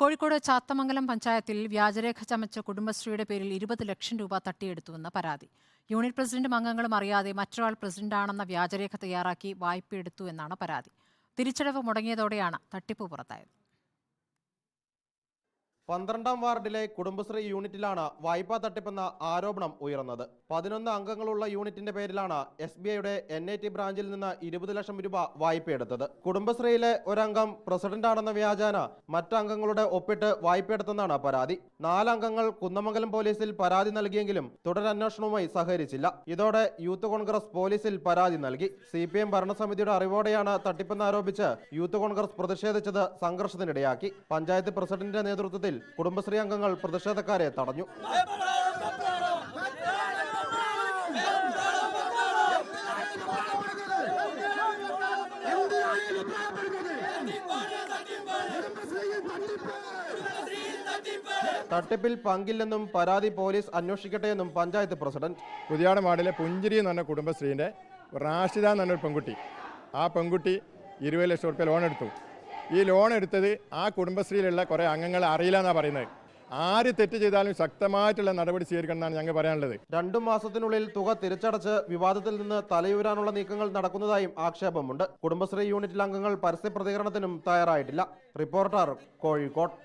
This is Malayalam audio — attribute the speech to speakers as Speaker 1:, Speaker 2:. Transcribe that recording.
Speaker 1: കോഴിക്കോട് ചാത്തമംഗലം പഞ്ചായത്തിൽ വ്യാജരേഖ ചമച്ച കുടുംബശ്രീയുടെ പേരിൽ 20 ലക്ഷം രൂപ തട്ടിയെടുത്തുവെന്ന് പരാതി. യൂണിറ്റ് പ്രസിഡന്റും അംഗങ്ങളും അറിയാതെ മറ്റൊരാൾ പ്രസിഡന്റാണെന്ന വ്യാജരേഖ തയ്യാറാക്കി വായ്പയെടുത്തു എന്നാണ് പരാതി. തിരിച്ചടവ് മുടങ്ങിയതോടെയാണ് തട്ടിപ്പ് പുറത്തായത്.
Speaker 2: 12ാം വാർഡിലെ കുടുംബശ്രീ യൂണിറ്റിലാണ് വായ്പാ തട്ടിപ്പെന്ന ആരോപണം ഉയർന്നത്. 11 അംഗങ്ങളുള്ള യൂണിറ്റിന്റെ പേരിലാണ് SBIയുടെ NIT ബ്രാഞ്ചിൽ നിന്ന് 20 ലക്ഷം രൂപ വായ്പയെടുത്തത്. കുടുംബശ്രീയിലെ ഒരംഗം പ്രസിഡന്റാണെന്ന വ്യാജേന മറ്റംഗങ്ങളുടെ ഒപ്പിട്ട് വായ്പയെടുത്തെന്നാണ് പരാതി. 4 അംഗങ്ങൾ കുന്നമംഗലം പോലീസിൽ പരാതി നൽകിയെങ്കിലും തുടരന്വേഷണവുമായി സഹകരിച്ചില്ല. ഇതോടെ യൂത്ത് കോൺഗ്രസ് പോലീസിൽ പരാതി നൽകി. CPM ഭരണസമിതിയുടെ അറിവോടെയാണ് തട്ടിപ്പെന്നാരോപിച്ച് യൂത്ത് കോൺഗ്രസ് പ്രതിഷേധിച്ചത് സംഘർഷത്തിനിടയാക്കി. പഞ്ചായത്ത് പ്രസിഡന്റിന്റെ നേതൃത്വത്തിൽ കുടുംബശ്രീ അംഗങ്ങൾ പ്രതിഷേധക്കാരെ തടഞ്ഞു. തട്ടിപ്പിൽ പങ്കില്ലെന്നും പരാതി പോലീസ് അന്വേഷിക്കട്ടെ എന്നും പഞ്ചായത്ത് പ്രസിഡന്റ്.
Speaker 3: പുതിയാട് വാർഡിലെ പുഞ്ചിരി എന്ന് പറഞ്ഞ കുടുംബശ്രീൻ്റെ റാഷിദ എന്ന് പറഞ്ഞൊരു പെൺകുട്ടി, ആ പെൺകുട്ടി 20 ലക്ഷം റുപ്യ ലോൺ എടുത്തു. ഈ ലോൺ എടുത്തത് ആ കുടുംബശ്രീയിലുള്ള കുറേ അംഗങ്ങളെ അറിയില്ല എന്നാണ് പറയുന്നത്. ആര് തെറ്റ് ചെയ്താലും ശക്തമായിട്ടുള്ള നടപടി സ്വീകരിക്കണം എന്നാണ് ഞങ്ങൾ പറയാനുള്ളത്.
Speaker 2: 2 മാസത്തിനുള്ളിൽ തുക തിരിച്ചടച്ച് വിവാദത്തിൽ നിന്ന് തലയൂരാനുള്ള നീക്കങ്ങൾ നടക്കുന്നതായും ആക്ഷേപമുണ്ട്. കുടുംബശ്രീ യൂണിറ്റിൽ അംഗങ്ങൾ പരസ്യ പ്രതികരണത്തിനും തയ്യാറായിട്ടില്ല. റിപ്പോർട്ടർ, കോഴിക്കോട്.